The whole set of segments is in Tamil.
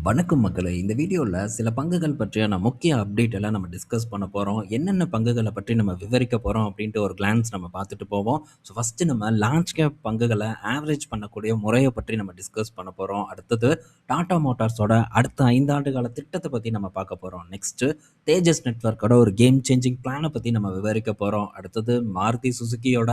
வணக்கம் மக்களே! இந்த வீடியோல சில பங்குகள் பற்றியான முக்கிய அப்டேட் எல்லாம் நம்ம டிஸ்கஸ் பண்ண போறோம். என்னென்ன பங்குகள பற்றி நம்ம விவரிக்க போறோம் அப்டின்ட்டு ஒரு கிளான்ஸ் நம்ம பார்த்துட்டு போவோம். ஃபர்ஸ்ட்டு நம்ம லார்ஜ் கேப் பங்குகள ஆவரேஜ் பண்ணக்கூடிய முறைய பற்றி நம்ம டிஸ்கஸ் பண்ண போறோம். அடுத்தது டாடா மோட்டார்ஸோட அடுத்த 5 ஆண்டு கால திட்டத்த பத்தி நம்ம பார்க்க போறோம். நெக்ஸ்ட்டு தேஜஸ் நெட்வொர்க்கோட ஒரு கேம் சேஞ்சிங் பிளான பத்தி நம்ம விவரிக்க போறோம். அடுத்தது மாருதி சுசுகியோட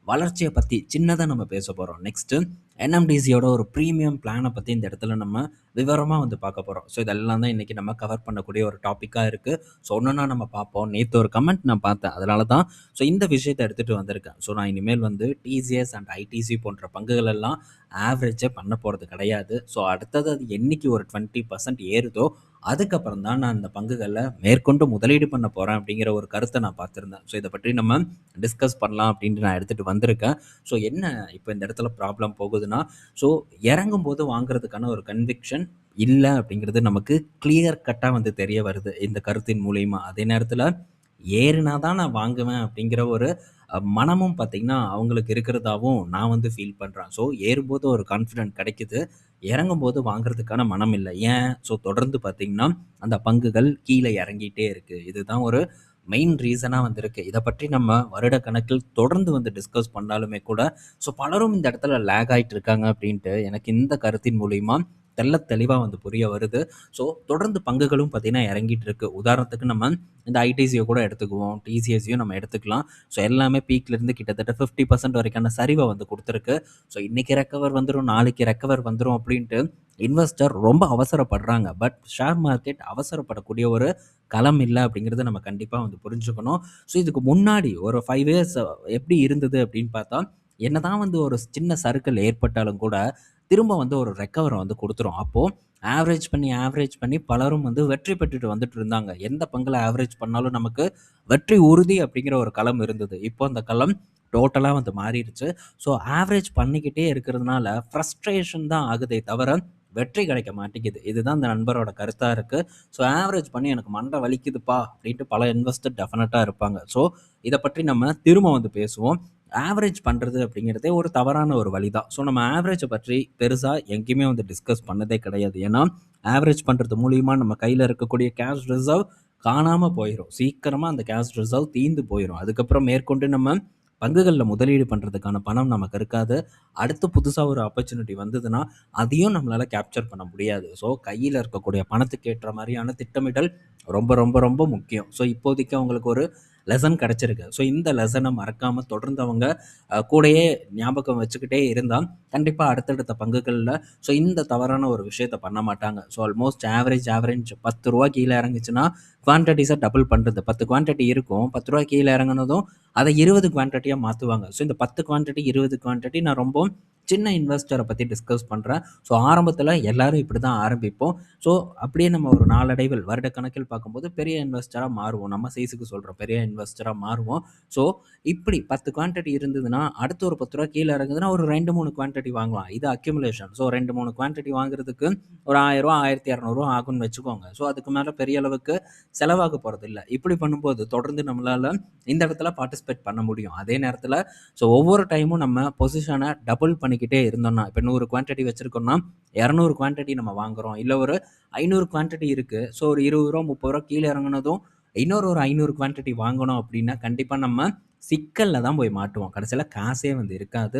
வளர்ச்சிய பத்தி சின்னதா நம்ம பேச போறோம். நெக்ஸ்ட்டு என்எம்டிசியோட ஒரு பிரீமியம் பிளான பத்தி இந்த இடத்துல நம்ம விவரமா பார்க்க போறோம். இதெல்லாம் தான் இன்னைக்கு நம்ம கவர் பண்ணக்கூடிய ஒரு டாபிக்கா இருக்கு. ஒன்னொன்னா நம்ம பார்ப்போம். நேத்து ஒரு கமெண்ட் நான் பார்த்தேன். அதனால தான் இந்த விஷயத்த எடுத்துட்டு வந்திருக்கேன். நான் இனிமேல் டிசிஎஸ் அண்ட் ஐடிசி போன்ற பங்குகள் எல்லாம் ஆவரேஜே பண்ண போறது கிடையாது. அடுத்தது அது என்னைக்கு ஒரு 20% ஏறுதோ அதுக்கப்புறம் தான் நான் அந்த பங்குகள்ல மேற்கொண்டு முதலீடு பண்ண போறேன் அப்படிங்கிற ஒரு கருத்தை நான் பார்த்திருந்தேன். இத பற்றி நம்ம டிஸ்கஸ் பண்ணலாம் அப்படின்ட்டு நான் எடுத்துட்டு வந்திருக்கேன். என்ன இப்போ இந்த இடத்துல ப்ராப்ளம் போகுதுன்னா, ஸோ இறங்கும்போது வாங்குறதுக்கான ஒரு கன்விக்ஷன் இல்ல அப்படிங்கிறது நமக்கு கிளியர் கட்டா தெரிய வருது இந்த கருத்தின் மூலியமா. அதே நேரத்துல ஏறுனா தான் நான் வாங்குவேன் அப்படிங்கிற ஒரு மனமும் பார்த்தீங்கன்னா, அவங்களுக்கு இருக்கிறதாவும் நான் ஃபீல் பண்றேன். ஏறும்போது ஒரு கான்ஃபிடென்ட் கிடைக்குது. இறங்கும்போது வாங்குறதுக்கான மனம் இல்ல. ஏன்? தொடர்ந்து பார்த்தீங்கன்னா, அந்த பங்குகள் கீழ இறங்கிட்டே இருக்கு. இதுதான் ஒரு மெயின் ரீசனா இருக்கு. இத பற்றி நம்ம வருடக்கணக்கில் தொடர்ந்து டிஸ்கஸ் பண்ணாலுமே கூட, பலரும் இந்த இடத்துல லேக் ஆயிட்டு இருக்காங்க அப்படின்ட்டு எனக்கு இந்த கருத்தின் மூலியமா தெள்ளத் தெளிவா புரிய வருது. தொடர்ந்து பங்குகளும் பார்த்தீங்கன்னா இறங்கிட்டு இருக்கு. உதாரணத்துக்கு நம்ம இந்த ஐடிசிய கூட எடுத்துக்குவோம். டிசிஎஸ்ஸையும் நம்ம எடுத்துக்கலாம். எல்லாமே பீக்ல இருந்து கிட்டத்தட்ட 50% வரைக்கான சரிவ குடுத்திருக்கு. இன்னைக்கு ரெக்கவர் வந்துரும், நாளைக்கு ரெக்கவர் வந்துரும் அப்படின்ட்டு இன்வெஸ்டர் ரொம்ப அவசரப்படுறாங்க. பட் ஷேர் மார்க்கெட் அவசரப்படக்கூடிய ஒரு களம் இல்ல அப்படிங்கிறத நம்ம கண்டிப்பா புரிஞ்சுக்கணும். இதுக்கு முன்னாடி ஒரு 5 இயர்ஸ் எப்படி இருந்தது அப்படின்னு பார்த்தா, என்னதான் ஒரு சின்ன சறுக்கல் ஏற்பட்டாலும் கூட, திரும்ப ஒரு ரெக்கவர குடுத்துரும். அப்போ ஆவரேஜ் பண்ணி பலரும் வெற்றி பெற்றுட்டு வந்துட்டு இருந்தாங்க. எந்த பங்குல ஆவரேஜ் பண்ணாலும் நமக்கு வெற்றி உறுதி அப்படிங்கிற ஒரு களம் இருந்தது. இப்போ அந்த களம் டோட்டலா மாறிடுச்சு. ஆவரேஜ் பண்ணிக்கிட்டே இருக்கிறதுனால ஃப்ரஸ்ட்ரேஷன் தான் ஆகுதே தவிர, வெற்றி கிடைக்க மாட்டேங்குது. இதுதான் அந்த நண்பரோட கருத்தா இருக்கு. ஆவரேஜ் பண்ணி எனக்கு மண்டை வலிக்குதுப்பா அப்படின்ட்டு பல இன்வெஸ்டர் டெஃபினட்டா இருப்பாங்க. இத பற்றி நம்ம திரும்ப பேசுவோம். ஆவரேஜ் பண்றது அப்படிங்கிறதே ஒரு தவறான ஒரு வழி தான். நம்ம ஆவரேஜ பற்றி பெருசா எங்கேயுமே டிஸ்கஸ் பண்ணதே கிடையாது. ஏன்னா, ஆவரேஜ் பண்றது மூலியமா நம்ம கையில இருக்கக்கூடிய கேஷ் ரிசர்வ் காணாம போயிரும். சீக்கிரமா அந்த கேஷ் ரிசர்வ் தீர்ந்து போயிரும். அதுக்கப்புறம் மேற்கொண்டு நம்ம பங்குகள்ல முதலீடு பண்றதுக்கான பணம் நமக்கு இருக்காது. அடுத்து புதுசா ஒரு ஆப்பர்ச்சுனிட்டி வந்ததுன்னா, அதையும் நம்மளால கேப்சர் பண்ண முடியாது. கையில இருக்கக்கூடிய பணத்துக்கு ஏற்ற மாரியான திட்டமிடல் ரொம்ப, ரொம்ப, ரொம்ப முக்கியம். இப்போதைக்கு அவங்களுக்கு ஒரு லெசன் கிடைச்சிருக்கு. இந்த லெசன மறக்காம தொடர்ந்து அவங்க கூடயே ஞாபகம் வச்சுக்கிட்டே இருந்தா, கண்டிப்பா அடுத்தடுத்த பங்குகள்ல இந்த தவறான ஒரு விஷயத்த பண்ண மாட்டாங்க. ஆல்மோஸ்ட் ஆவரேஜ் ரூ. 10 கீழ இறங்குச்சுன்னா, குவான்டிட்டிஸ டபுள் பண்றது. 10 குவான்டிட்டி இருக்கும். ரூ. 10 கீழ இறங்குனதும் அத 20 குவான்டிட்டியா மாத்துவாங்க. இந்த 10 குவான்டிட்டி, 20 குவான்டிட்டி நான் ரொம்ப சின்ன இன்வெஸ்டர பத்தி டிஸ்கஸ் பண்றேன். ஆரம்பத்துல எல்லாரும் இப்படிதான் ஆரம்பிப்போம். ஸோ, அப்படியே நம்ம ஒரு நாளடைவில் வருடக்கணக்கில் பார்க்கும்போது பெரிய இன்வெஸ்டரா மாறுவோம். நம்ம சைஸ்க்கு சொல்றோம். பெரிய இன்வெஸ்டரா மாறுவோம். ஸோ, இப்படி 10 குவான்டிட்டி இருந்ததுன்னா, அடுத்து ஒரு ரூ. 10 கீழ இறங்குதுன்னா, ஒரு 2, 3 குவான்டிட்டி வாங்கலாம். இது அக்யூமுலேஷன். 2, 3 குவான்டிட்டி வாங்குறதுக்கு ஒரு ரூ. 1000 ரூ. 1200 ஆகும்னு வச்சுக்கோங்க. அதுக்கு மேல பெரிய அளவுக்கு செலவாக போறதில்ல. இப்படி பண்ணும்போது தொடர்ந்து நம்மளால இந்த இடத்துல பார்ட்டிசிபேட் பண்ண முடியும். அதே நேரத்துல ஒவ்வொரு டைமும் நம்ம பொசிஷன டபுள் பண்ணிக்கிட்டே இருந்தோம்னா, இப்ப 100 குவான்டிட்டி வச்சிருக்கோம்னா, 200 குவான்டிட்டி நம்ம வாங்குறோம். இல்ல ஒரு 500 குவான்டிட்டி இருக்கு. ஒரு ரூ. 20 ரூ. 30 கீழ இறங்குனதும், இன்னொரு ஒரு 500 குவான்டிட்டி வாங்கணும் அப்படின்னா, கண்டிப்பா நம்ம சிக்கல்ல தான் போய் மாட்டுவோம். கடைசியில காசே இருக்காது.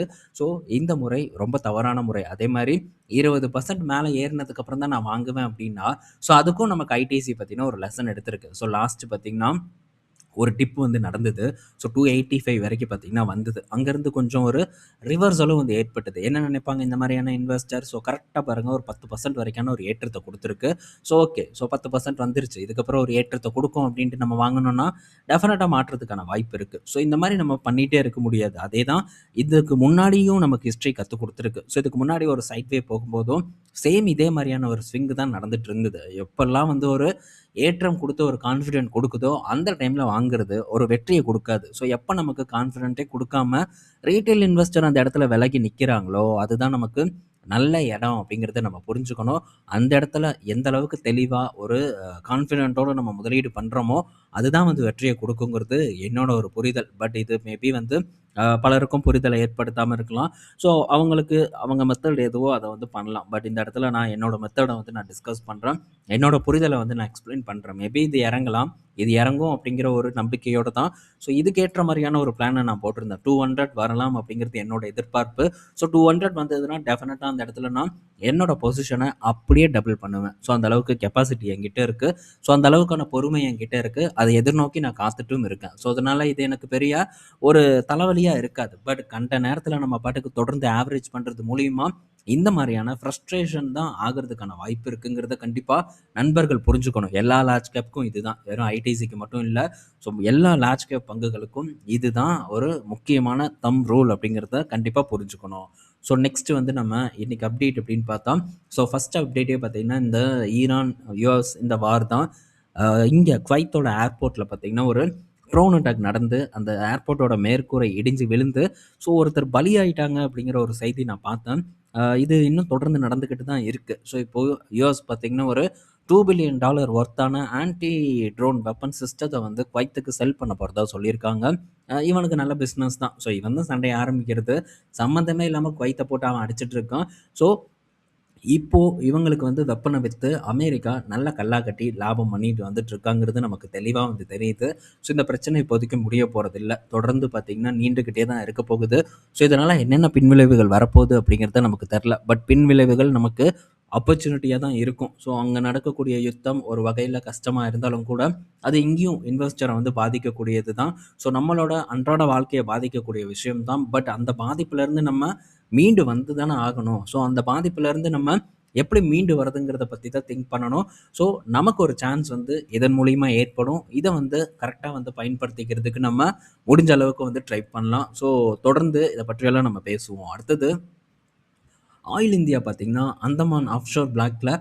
இந்த முறை ரொம்ப தவறான முறை. அதே மாரி 20% மேல ஏறுனதுக்கு அப்புறம் தான் நான் வாங்குவேன் அப்படின்னா, அதுக்கும் நமக்கு ஐடிசி பத்தின ஒரு லெசன் எடுத்திருக்கு. லாஸ்ட் பார்த்தீங்கன்னா ஒரு டிப் நடந்தது. 285 வரைக்கும் பார்த்தீங்கன்னா வந்தது. அங்கருந்து கொஞ்சம் ஒரு ரிவர்சலும் ஏற்பட்டது. என்ன நினைப்பாங்க இந்த மாரியான இன்வெஸ்டர்? கரெக்ட்டா பாருங்க ஒரு 10% வரைக்கான ஒரு ஏற்றத்த குடுத்திருக்கு. ஓகே. 10% வந்துருச்சு. இதுக்கப்புறம் ஒரு ஏற்றத்த குடுக்கும் அப்டின்ட்டு நம்ம வாங்குனோம்னா, டெஃபினட்டா மாற்றத்துக்கான வாய்ப்பு இருக்கு. இந்த மாரி நம்ம பண்ணிட்டே இருக்க முடியாது. அதேதான் இதுக்கு முன்னாடியும் நமக்கு ஹிஸ்டரி கத்துக் குடுத்திருக்கு. இதுக்கு முன்னாடி ஒரு சைட்வே போகும்போதும், சேம் இதே மாரியான ஒரு ஸ்விங் தான் நடந்துட்டு இருந்தது. எப்பல்லாம் ஒரு ஏற்றம் குடுத்து ஒரு கான்ஃபிடென்ட் குடுக்குதோ, அந்த டைம்ல வாங்குறது ஒரு வெற்றிய குடுக்காது. எப்ப நமக்கு கான்ஃபிடென்ட்டே குடுக்காம ரீட்டெயில் இன்வெஸ்டர் அந்த இடத்துல விலகி நிக்கிறாங்களோ, அதுதான் நமக்கு நல்ல இடம் அப்படிங்கிறத நம்ம புரிஞ்சுக்கணும். அந்த இடத்துல எந்த அளவுக்கு தெளிவா ஒரு கான்ஃபிடென்ட்டோட நம்ம முதலீடு பண்றோமோ, அதுதான் வந்து வெற்றியை கொடுக்குங்கிறது என்னோட ஒரு புரிதல். பட் இது மேபி வந்து பலருக்கும் புரிதலை ஏற்படுத்தாம இருக்கலாம். ஸோ அவங்களுக்கு அவங்க மெத்தட் எதுவோ அத வந்து பண்ணலாம். பட் இந்த இடத்துல நான் என்னோட மெத்தட வந்து நான் டிஸ்கஸ் பண்றேன். என்னோட புரிதல வந்து நான் எக்ஸ்ப்ளைன் பண்றேன். மேபி இது இறங்கலாம். இது இறங்கும் அப்படிங்கிற ஒரு நம்பிக்கையோட தான். ஸோ இதுக்கேற்ற மாரியான ஒரு பிளான நான் போட்டிருந்தேன். 200 வரலாம் அப்படிங்கிறது என்னோட எதிர்பார்ப்பு. ஸோ 200 வந்ததுன்னா டெஃபினட்டா அந்த இடத்துல நான் என்னோட பொசிஷன அப்படியே டபுள் பண்ணுவேன். ஸோ அந்த அளவுக்கு கெப்பாசிட்டி என்கிட்ட இருக்கு. ஸோ அந்த அளவுக்கான பொறுமை என்கிட்ட இருக்கு. அதை எதிர்நோக்கி நான் காத்துட்டும் இருக்கேன். ஸோ அதனால இது எனக்கு பெரிய ஒரு தலைவலியா இருக்காது. பட் கண்ட நேரத்துல நம்ம பாட்டுக்கு தொடர்ந்து ஆவரேஜ் பண்றது மூலியமா இந்த மாரியான ஃப்ரஸ்ட்ரேஷன் தான் ஆகுறதுக்கான வாய்ப்பு இருக்குங்கிறத கண்டிப்பா நண்பர்கள் புரிஞ்சுக்கணும். எல்லா லார்ஜ் கேப்க்கும் இதுதான். வெறும் ஐடிசிக்கு மட்டும் இல்ல. ஸோ எல்லா லார்ஜ் கேப் பங்குகளுக்கும் இதுதான் ஒரு முக்கியமான ரூல் அப்படிங்கிறத கண்டிப்பா புரிஞ்சுக்கணும். ஸோ நெக்ஸ்ட் வந்து நம்ம இன்னைக்கு அப்டேட் அப்படின்னு பார்த்தா, ஸோ ஃபர்ஸ்ட் அப்டேட்டே பார்த்தீங்கன்னா, இந்த ஈரான், யுஎஸ் இந்த வார் தான். இங்க குவைத்தோட ஏர்போர்ட்ல பார்த்தீங்கன்னா, ஒரு ட்ரோன் அட்டாக் நடந்து அந்த ஏர்போர்ட்டோட மேற்கூரை இடிஞ்சு விழுந்து, ஸோ ஒருத்தர் பலியாயிட்டாங்க அப்படிங்கிற ஒரு செய்தி நான் பார்த்தேன். இது இன்னும் தொடர்ந்து நடந்துக்கிட்டு தான் இருக்கு. ஸோ இப்போ யுஎஸ் பார்த்தீங்கன்னா, ஒரு $2 பில்லியன் ஒர்த்தான ஆன்டி ட்ரோன் வெப்பன் சிஸ்டத்த வந்து குவைத்துக்கு செல் பண்ண போறதா சொல்லியிருக்காங்க. இவனுக்கு நல்ல பிசினஸ் தான். ஸோ இவன் தான் சண்டைய ஆரம்பிக்கிறது. சம்மந்தமே இல்லாம குவைத்த போட்டு அவன் அடிச்சிட்டு இருக்கான். ஸோ இப்போ இவங்களுக்கு வந்து வெப்பன வித்து அமெரிக்கா நல்ல கல்லா கட்டி லாபம் பண்ணிட்டு வந்துட்டு இருக்காங்கிறது நமக்கு தெளிவா வந்து தெரியுது. ஸோ இந்த பிரச்சனை இப்போதைக்கு முடிய போறதில்ல. தொடர்ந்து பார்த்தீங்கன்னா நீண்டுக்கிட்டே தான் இருக்க போகுது. ஸோ இதனால என்னென்ன பின்விளைவுகள் வரப்போகுது அப்படிங்கிறது நமக்கு தெரில. பட் பின்விளைவுகள் நமக்கு ஆப்பர்ச்சுனிட்டியா தான் இருக்கும். ஸோ அங்க நடக்கக்கூடிய யுத்தம் ஒரு வகையில கஷ்டமா இருந்தாலும் கூட, அது இங்கேயும் இன்வெஸ்டர வந்து பாதிக்கக்கூடியது தான். ஸோ நம்மளோட அன்றாட வாழ்க்கைய பாதிக்கக்கூடிய விஷயம் தான். பட் அந்த பாதிப்புலேருந்து நம்ம மீண்டு வந்து தானே ஆகணும். ஸோ அந்த பாதிப்புலேருந்து நம்ம எப்படி மீண்டு வரதுங்கிறத பத்தி தான் திங்க் பண்ணணும். ஸோ நமக்கு ஒரு சான்ஸ் வந்து இதன் மூலியமா ஏற்படும். இத வந்து கரெக்ட்டா வந்து பயன்படுத்திக்கிறதுக்கு நம்ம முடிஞ்ச அளவுக்கு வந்து ட்ரை பண்ணலாம். ஸோ தொடர்ந்து இத பற்றியெல்லாம் நம்ம பேசுவோம். அடுத்தது ஆயில் இந்தியா பார்த்தீங்கன்னா, அந்தமான் ஆஃப்ஷோர் பிளாக்ல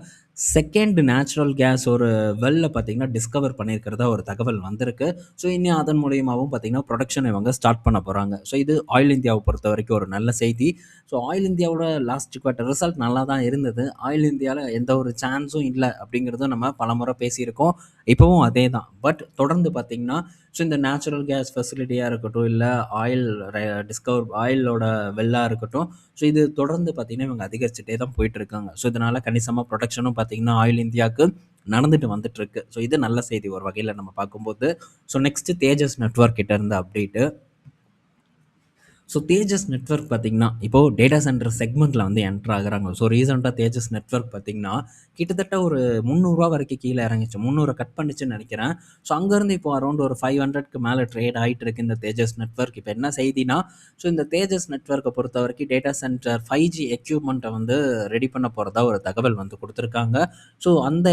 செகண்ட் நேச்சுரல் கேஸ் ஒரு வெல்ல பார்த்தீங்கன்னா, டிஸ்கவர் பண்ணியிருக்கிறதா ஒரு தகவல் வந்திருக்கு. ஸோ இனி அதன் மூலியமாவும் பார்த்தீங்கன்னா, புரொடக்ஷன் இவங்க ஸ்டார்ட் பண்ண போறாங்க. ஸோ இது ஆயில் இந்தியாவ பொறுத்தவரைக்கும் ஒரு நல்ல செய்தி. ஸோ ஆயில் இந்தியாவோட லாஸ்ட் குவார்ட்டர் ரிசல்ட் நல்லா தான் இருந்தது. ஆயில் இந்தியால எந்த ஒரு சான்ஸும் இல்ல அப்படிங்கிறதும் நம்ம பலமுறை பேசியிருக்கோம். இப்பவும் அதே தான். பட் தொடர்ந்து பார்த்தீங்கன்னா, ஸோ இந்த நேச்சுரல் கேஸ் ஃபெசிலிட்டியா இருக்கட்டும், இல்ல ஆயில் ஆயிலோட வெல்லா இருக்கட்டும், ஸோ இது தொடர்ந்து பார்த்தீங்கன்னா, இவங்க அதிகரிச்சுட்டே தான் போயிட்டுருக்காங்க. ஸோ இதனால கணிசமா புரொடக்ஷனும் பார்த்தீங்கன்னா, ஆயில் இந்தியாவுக்கு நடந்துட்டு வந்துட்டுருக்கு. ஸோ இது நல்ல செய்தி ஒரு வகையில நம்ம பார்க்கும்போது. ஸோ நெக்ஸ்ட்டு தேஜஸ் நெட்வொர்க் கிட்ட இருந்து அப்டேட்டு. ஸோ தேஜஸ் நெட்வொர்க் பார்த்தீங்கன்னா, இப்போ டேட்டா சென்டர் செக்மெண்ட்ல வந்து என்டர் ஆகுறாங்க. ஸோ ரீசென்ட்டா தேஜஸ் நெட்வொர்க் பார்த்தீங்கன்னா, கிட்டத்தட்ட ஒரு ரூ. 300 வரைக்கும் கீழ இறங்குச்சு. 300 கட் பண்ணுச்சுன்னு நெனைக்கிறேன். ஸோ அங்கருந்து இப்போ அரவுண்ட் ஒரு 500க்கு மேல ட்ரேட் ஆயிட்டு இருக்கு இந்த தேஜஸ் நெட்வொர்க். இப்ப என்ன செய்தினா, ஸோ இந்த தேஜஸ் நெட்வொர்க்க பொறுத்தவரைக்கும் டேட்டா சென்டர் 5G எக்யூப்மெண்ட்ட வந்து ரெடி பண்ண போறதா ஒரு தகவல் வந்து குடுத்துருக்காங்க. ஸோ அந்த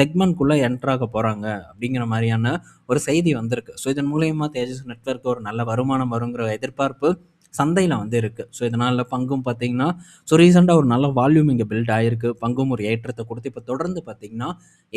செக்மெண்ட்குள்ள என்டர் ஆக போறாங்க அப்படிங்கிற மாரியான ஒரு செய்தி வந்திருக்கு. ஸோ இதன் மூலியமா தேஜஸ் நெட்வொர்க் ஒரு நல்ல வருமானம் வருங்கிற எதிர்பார்ப்பு சந்தையில வந்து இருக்கு. ஸோ இதனால பங்கும் பார்த்தீங்கன்னா, ஸோ ரீசென்ட்டா ஒரு நல்ல வால்யூம் இங்க பில்ட் ஆயிருக்கு. பங்கும் ஒரு ஏற்றத்த குடுத்து இப்ப தொடர்ந்து பார்த்தீங்கன்னா,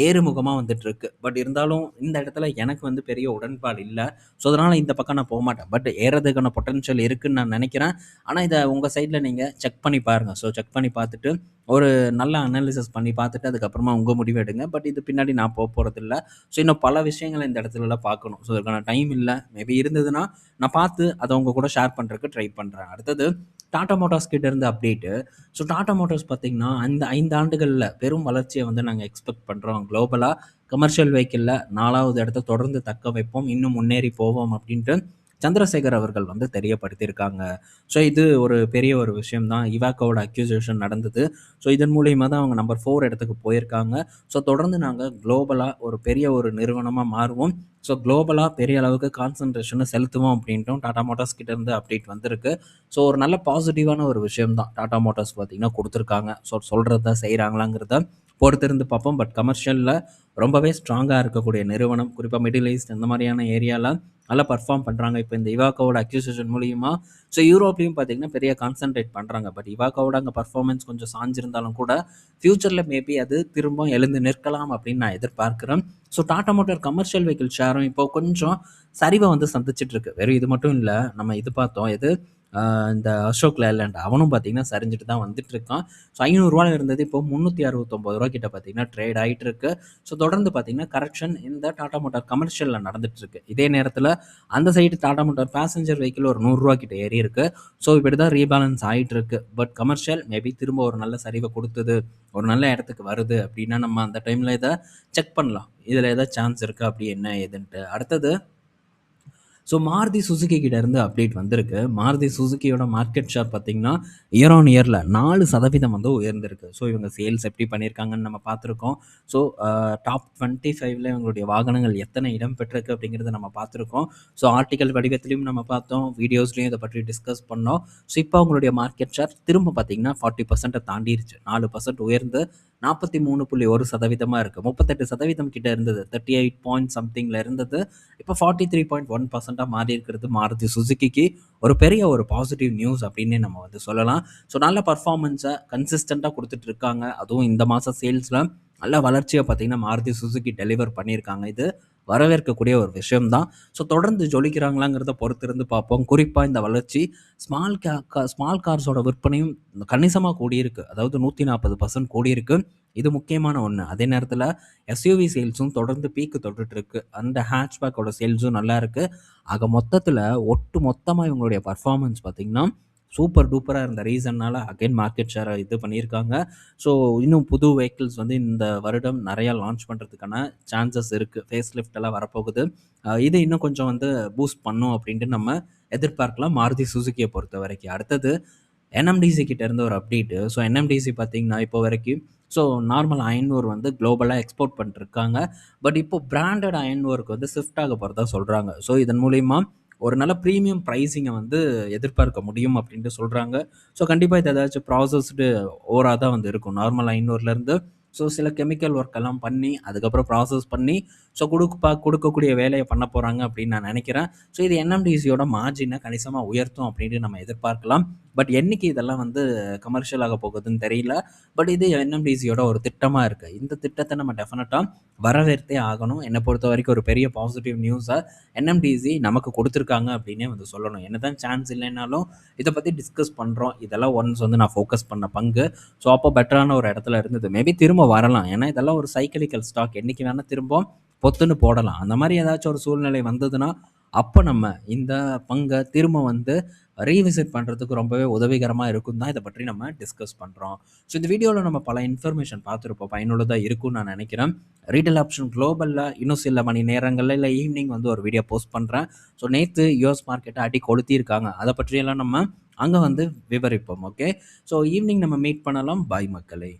ஏறுமுகமா வந்துட்டுருக்கு. பட் இருந்தாலும் இந்த இடத்துல எனக்கு வந்து பெரிய உடன்பாடு இல்ல. ஸோ அதனால இந்த பக்கம் நான் போமாட்டேன். பட் ஏறதுக்கான பொட்டன்ஷியல் இருக்குன்னு நான் நெனைக்கிறேன். ஆனா இத உங்க சைட்ல நீங்க செக் பண்ணி பாருங்க. ஸோ செக் பண்ணி பார்த்துட்டு, ஒரு நல்ல அனாலிசிஸ் பண்ணி பார்த்துட்டு, அதுக்கப்புறமா உங்க முடிவு எடுங்க. பட் இது பின்னாடி நான் போறதில்ல. ஸோ இன்னும் பல விஷயங்கள இந்த இடத்துலலாம் பார்க்கணும். ஸோ அதுக்கான டைம் இல்ல. மேபி இருந்ததுன்னா, நான் பார்த்து அத உங்க கூட ஷேர் பண்றதுக்கு ட்ரை பண்றேன். அடுத்தது டாடா மோட்டார்ஸ் கிட்ட இருந்து அப்டேட்டு. ஸோ டாடா மோட்டார்ஸ் பார்த்தீங்கன்னா, இந்த 5 ஆண்டுகள்ல பெரும் வளர்ச்சிய வந்து நாங்க எக்ஸ்பெக்ட் பண்றோம். குளோபலா கமர்ஷியல் வெஹிக்கிள்ல 4வது இடத்த தொடர்ந்து தக்க வைப்போம். இன்னும் முன்னேறி போவோம் அப்டின்ட்டு சந்திரசேகர் அவர்கள் வந்து தெரியப்படுத்தியிருக்காங்க. ஸோ இது ஒரு பெரிய ஒரு விஷயம் தான். இவாக்காவோட அக்யூசேஷன் நடந்தது. ஸோ இதன் மூலியமா தான் அவங்க நம்பர் 4 இடத்துக்கு போயிருக்காங்க. ஸோ தொடர்ந்து நாங்க குளோபலா ஒரு பெரிய ஒரு நிறுவனமா மாறுவோம். ஸோ குளோபலா பெரிய அளவுக்கு கான்சன்ட்ரேஷன செலுத்துவோம் அப்படின்ட்டும் டாடா மோட்டார்ஸ் கிட்ட இருந்து அப்டேட் வந்திருக்கு. ஸோ ஒரு நல்ல பாசிட்டிவான ஒரு விஷயம் தான் டாடா மோட்டார்ஸ் பார்த்தீங்கன்னா குடுத்துருக்காங்க. ஸோ சொல்றத செய்றாங்களாங்கிறத பொறுத்திருந்து பார்ப்போம். பட் கமர்ஷியல்ல ரொம்பவே ஸ்ட்ராங்கா இருக்கக்கூடிய நிறுவனம். குறிப்பா மிடில் ஈஸ்ட் இந்த மாரியான ஏரியால நல்லா பெர்ஃபார்ம் பண்றாங்க. இப்ப இந்த இவாக்காவோட அக்யூசிஷன் மூலியமா ஸோ யூரோப்லயும் பார்த்தீங்கன்னா பெரிய கான்சன்ட்ரேட் பண்றாங்க. பட் இவாக்காவோட அங்க பெர்ஃபார்மன்ஸ் கொஞ்சம் சாஞ்சிருந்தாலும் கூட, ஃபியூச்சர்ல மேபி அது திரும்ப எழுந்து நிற்கலாம் அப்படின்னு நான் எதிர்பார்க்கிறேன். So Tata motor commercial vehicle ஷேரும் இப்போ கொஞ்சம் சரிவ வந்து சந்திச்சுட்டு இருக்கு. வெறும் இது மட்டும் இல்ல. நம்ம இது பார்த்தோம். எது இந்த அசோக் லேலண்ட் அவனும் பார்த்தீங்கன்னா சரிஞ்சுட்டு தான் வந்துட்டு இருக்கான். ஸோ ரூ. 500 இருந்தது இப்போ ரூ. 369 கிட்ட பார்த்தீங்கன்னா ட்ரேட் ஆயிட்டு இருக்கு. ஸோ தொடர்ந்து பார்த்தீங்கன்னா கரெக்ஷன் இந்த டாடா மோட்டார் கமர்ஷியலில் நடந்துட்டு இருக்கு. இதே நேரத்தில் அந்த side Tata motor passenger vehicle ஒரு ரூ. 100 கிட்ட ஏறி இருக்கு. ஸோ இப்படி தான் ரீபேலன்ஸ் ஆயிட்டு இருக்கு. பட் கமர்ஷியல் மேபி திரும்ப ஒரு நல்ல சரிவை கொடுத்தது, ஒரு நல்ல இடத்துக்கு வருது அப்படின்னா நம்ம அந்த டைமில் இதை செக் பண்ணலாம். இதில் ஏதாவது சான்ஸ் இருக்கா அப்படி என்ன ஏதுன்ட்டு. அடுத்தது ஸோ மாருதி சுசுகி கிட்ட இருந்து அப்டேட் வந்திருக்கு. மாருதி சுசுகியோட மார்க்கெட் ஷேர் பார்த்தீங்கன்னா, இயர் ஆன் இயர்ல 4% வந்து உயர்ந்திருக்கு. ஸோ இவங்க சேல்ஸ் எப்படி பண்ணியிருக்காங்கன்னு நம்ம பார்த்துருக்கோம். ஸோ டாப் 25ல இவங்களுடைய வாகனங்கள் எத்தனை இடம் பெற்றிருக்கு அப்படிங்கிறத நம்ம பார்த்துருக்கோம். ஸோ ஆர்டிக்கல் வடிவத்திலையும் நம்ம பார்த்தோம், வீடியோஸ்லையும் இதை பற்றி டிஸ்கஸ் பண்ணோம். ஸோ இப்போ அவங்களுடைய மார்க்கெட் ஷேர் திரும்ப பார்த்தீங்கன்னா 40% தாண்டிருச்சு. 4% உயர்ந்து 43.1% இருக்கு. 38% கிட்ட இருந்தது. 38 பாயிண்ட் சம்திங்ல இருந்தது. இப்போ 43.1% மாறி இருக்கிறது மாருதி சுசுகிக்கு ஒரு பாசிட்டிவ் நியூஸ் அப்படின்னே நம்ம வந்து சொல்லலாம். ஸோ நல்ல பர்ஃபார்மன்ஸை கன்சிஸ்டண்ட்டாக கொடுத்துட்டு இருக்காங்க. அதுவும் இந்த மாதம் சேல்ஸில் நல்ல வளர்ச்சியை பார்த்தீங்கன்னா மாருதி சுசுகி டெலிவர் பண்ணியிருக்காங்க. இது வரவேற்கக்கூடிய ஒரு விஷயம் தான். ஸோ தொடர்ந்து ஜொலிக்கிறாங்களாங்கிறத பொறுத்திருந்து பார்ப்போம். குறிப்பாக இந்த வளர்ச்சி ஸ்மால் கார்ஸோட விற்பனையும் கணிசமாக கூடியிருக்கு. அதாவது 140% கூடியிருக்கு. இது முக்கியமான ஒன்று. அதே நேரத்தில் எஸ்யூவி சேல்ஸும் தொடர்ந்து பீக்கு தொட்டுட்டு இருக்கு. அந்த ஹேட்ச்பேக்கோட சேல்ஸும் நல்லா இருக்கு. ஆக மொத்தத்தில் ஒட்டு மொத்தமாக இவங்களுடைய பர்ஃபார்மன்ஸ் பார்த்தீங்கன்னா சூப்பர் டூப்பராக இருந்த ரீசன்னால அகைன் மார்க்கெட் ஷேரை இது பண்ணியிருக்காங்க. ஸோ இன்னும் புது வெஹிக்கிள்ஸ் வந்து இந்த வருடம் நிறையா லான்ச் பண்ணுறதுக்கான சான்சஸ் இருக்குது. ஃபேஸ் லிஃப்ட் எல்லாம் வரப்போகுது. இது இன்னும் கொஞ்சம் வந்து பூஸ்ட் பண்ணும் அப்படின்ட்டு நம்ம எதிர்பார்க்கலாம் மாருதி சுசுகியை பொறுத்த வரைக்கும். அடுத்தது என்எம்டிசி கிட்ட இருந்து ஒரு அப்டேட்டு. ஸோ என்எம்டிசி பார்த்தீங்கன்னா இப்போ வரைக்கும் ஸோ நார்மல் அயன் ஓர் வந்து குளோபலாக எக்ஸ்போர்ட் பண்ணிட்டுருக்காங்க. பட் இப்போ பிராண்டட் அயன் ஓருக்கு வந்து ஷிஃப்ட் ஆக போகிறதா சொல்கிறாங்க. ஸோ இதன் மூலிமா ஒரு நல்ல ப்ரீமியம் ப்ரைஸிங்கை வந்து எதிர்பார்க்க முடியும் அப்படின்ட்டு சொல்கிறாங்க. ஸோ கண்டிப்பாக இது ஏதாச்சும் ப்ராசஸ்டு ஓராக தான் வந்து இருக்கும். நார்மல் அயன் ஓர்லேருந்து ஸோ சில கெமிக்கல் ஒர்க் எல்லாம் பண்ணி அதுக்கப்புறம் ப்ராசஸ் பண்ணி ஸோ கொடுக்கக்கூடிய வேலையை பண்ண போகிறாங்க அப்படின்னு நான் நினைக்கிறேன். ஸோ இது என்எம்டிசியோட மார்ஜினை கணிசமாக உயர்த்தும் அப்படின்ட்டு நம்ம எதிர்பார்க்கலாம். பட் என்னைக்கு இதெல்லாம் வந்து கமர்ஷியல் ஆக போகுதுன்னு தெரியல. பட் இது என்எம்டிசியோட ஒரு திட்டமாக இருக்குது. இந்த திட்டத்தை நம்ம டெஃபினட்டாக வரவேற்றே ஆகணும். என்னை பொறுத்த வரைக்கும் ஒரு பெரிய பாசிட்டிவ் நியூஸை என்எம்டிசி நமக்கு கொடுத்துருக்காங்க அப்படின்னே வந்து சொல்லணும். என்னதான் சான்ஸ் இல்லைனாலும் இதை பற்றி டிஸ்கஸ் பண்ணுறோம். இதெல்லாம் ஒன்ஸ் வந்து நான் ஃபோக்கஸ் பண்ண பங்கு. ஸோ அப்போ பெட்டரான ஒரு இடத்துல இருந்தது. மேபி திரும்ப வரலாம். ஏன்னா இதெல்லாம் ஒரு சைக்கிளிக்கல் ஸ்டாக். என்றைக்கு வேணால் திரும்ப பொத்துன்னு போடலாம். அந்த மாதிரி ஏதாச்சும் ஒரு சூழ்நிலை வந்ததுன்னா அப்போ நம்ம இந்த பங்கை திரும்ப வந்து ரீவிசிட் பண்ணுறதுக்கு ரொம்பவே உதவிகரமாக இருக்கும் தான் இதை பற்றி நம்ம டிஸ்கஸ் பண்ணுறோம். ஸோ இந்த வீடியோவில் நம்ம பல இன்ஃபர்மேஷன் பார்த்துருப்போம். பயனுள்ளதாக இருக்கும்னு நான் நினைக்கிறேன். ரீட்டைல் ஆப்ஷன் குளோபலில் இன்னும் சில மணி நேரங்களில் இல்லை ஈவினிங் வந்து ஒரு வீடியோ போஸ்ட் பண்ணுறேன். ஸோ நேற்று யூஎஸ் மார்க்கெட்டை அடி கொளுத்தியிருக்காங்க. அதை பற்றியெல்லாம் நம்ம அங்கே வந்து விவரிப்போம். ஓகே, ஸோ ஈவினிங் நம்ம மீட் பண்ணலாம். பாய் மக்களே.